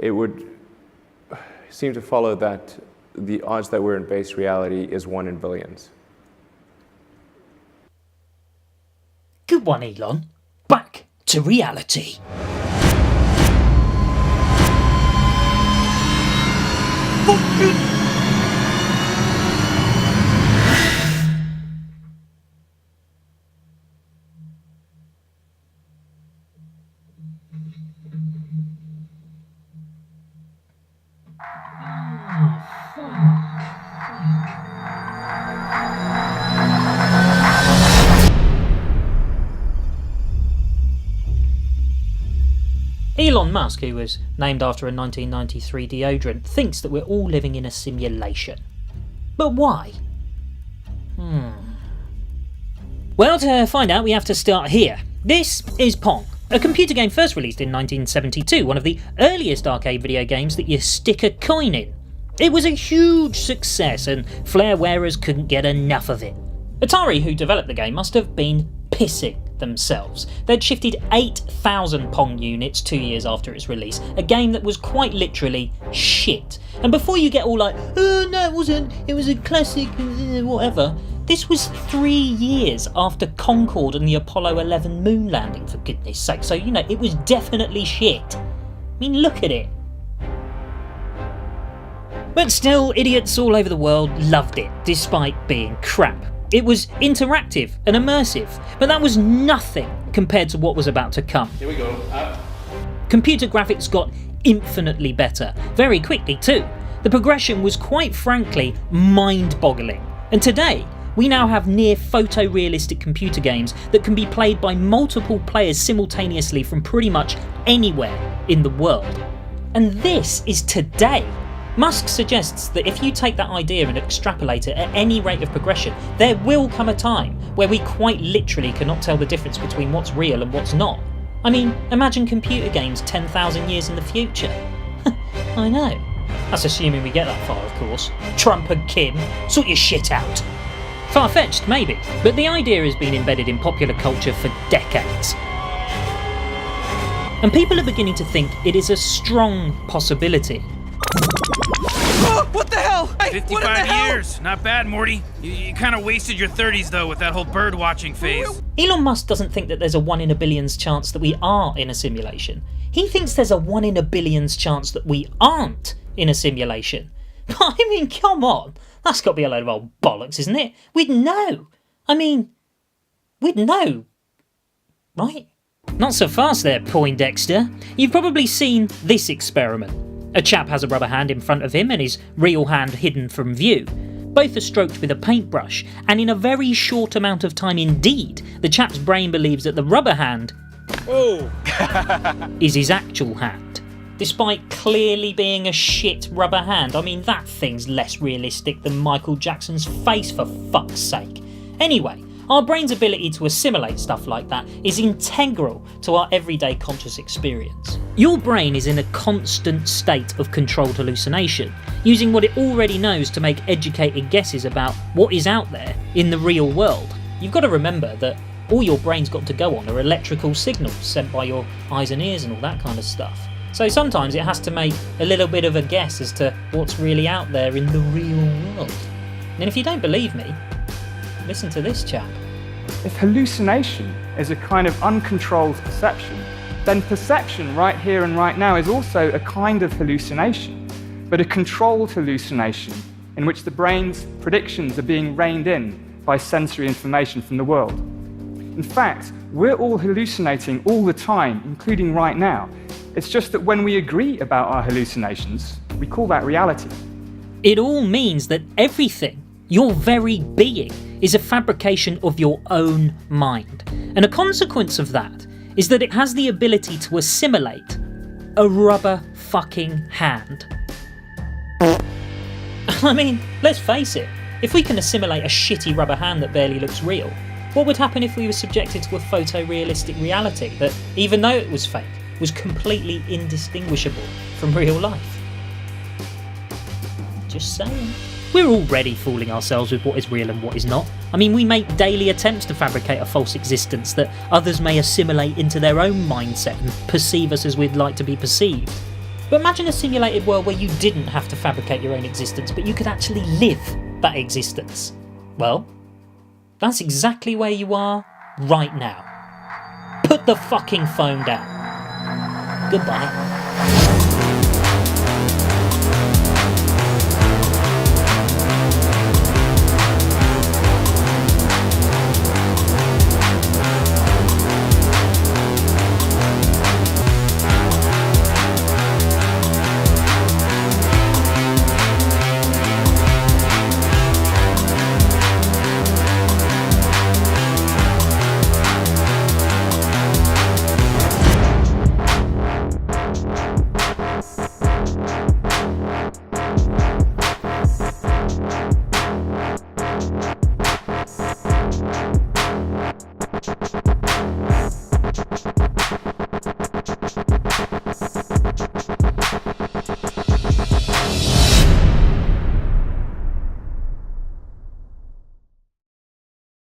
It would seem to follow that the odds that we're in base reality is 1 in billions. Good one, Elon. Back to reality. Elon Musk, who was named after a 1993 deodorant, thinks that we're all living in a simulation. But why? Well, to find out we have to start here. This is Pong, a computer game first released in 1972, one of the earliest arcade video games that you stick a coin in. It was a huge success and Flare wearers couldn't get enough of it. Atari, who developed the game, must have been pissing themselves. They'd shifted 8,000 Pong units 2 years after its release, a game that was quite literally shit. And before you get all like, oh no it wasn't, it was a classic, whatever, this was 3 years after Concorde and the Apollo 11 moon landing, for goodness sake, so you know, it was definitely shit. I mean, look at it. But still, idiots all over the world loved it, despite being crap. It was interactive and immersive, but that was nothing compared to what was about to come. Here we go. Computer graphics got infinitely better, very quickly too. The progression was quite frankly mind-boggling. And today, we now have near photorealistic computer games that can be played by multiple players simultaneously from pretty much anywhere in the world. And this is today. Musk suggests that if you take that idea and extrapolate it at any rate of progression, there will come a time where we quite literally cannot tell the difference between what's real and what's not. I mean, imagine computer games 10,000 years in the future. I know. That's assuming we get that far, of course. Trump and Kim, sort your shit out. Far-fetched, maybe, but the idea has been embedded in popular culture for decades. And people are beginning to think it is a strong possibility. Oh, what the hell? Hey, 55 years. Not bad, Morty. You kind of wasted your 30s, though, with that whole bird-watching phase. Elon Musk doesn't think that there's a 1 in a billion's chance that we are in a simulation. He thinks there's a 1 in a billion's chance that we aren't in a simulation. I mean, come on. That's got to be a load of old bollocks, isn't it? We'd know. I mean, we'd know. Right? Not so fast there, Poindexter. You've probably seen this experiment. A chap has a rubber hand in front of him and his real hand hidden from view. Both are stroked with a paintbrush, and in a very short amount of time indeed, the chap's brain believes that the rubber hand is his actual hand. Despite clearly being a shit rubber hand. I mean, that thing's less realistic than Michael Jackson's face, for fuck's sake. Anyway, our brain's ability to assimilate stuff like that is integral to our everyday conscious experience. Your brain is in a constant state of controlled hallucination, using what it already knows to make educated guesses about what is out there in the real world. You've got to remember that all your brain's got to go on are electrical signals sent by your eyes and ears and all that kind of stuff. So sometimes it has to make a little bit of a guess as to what's really out there in the real world. And if you don't believe me, listen to this chap. If hallucination is a kind of uncontrolled perception, then perception right here and right now is also a kind of hallucination, but a controlled hallucination in which the brain's predictions are being reined in by sensory information from the world. In fact, we're all hallucinating all the time, including right now. It's just that when we agree about our hallucinations, we call that reality. It all means that everything, your very being, is a fabrication of your own mind. And a consequence of that is that it has the ability to assimilate a rubber fucking hand. I mean, let's face it, if we can assimilate a shitty rubber hand that barely looks real, what would happen if we were subjected to a photorealistic reality that, even though it was fake, was completely indistinguishable from real life? Just saying. We're already fooling ourselves with what is real and what is not. I mean, we make daily attempts to fabricate a false existence that others may assimilate into their own mindset and perceive us as we'd like to be perceived. But imagine a simulated world where you didn't have to fabricate your own existence, but you could actually live that existence. Well, that's exactly where you are right now. Put the fucking phone down. Goodbye.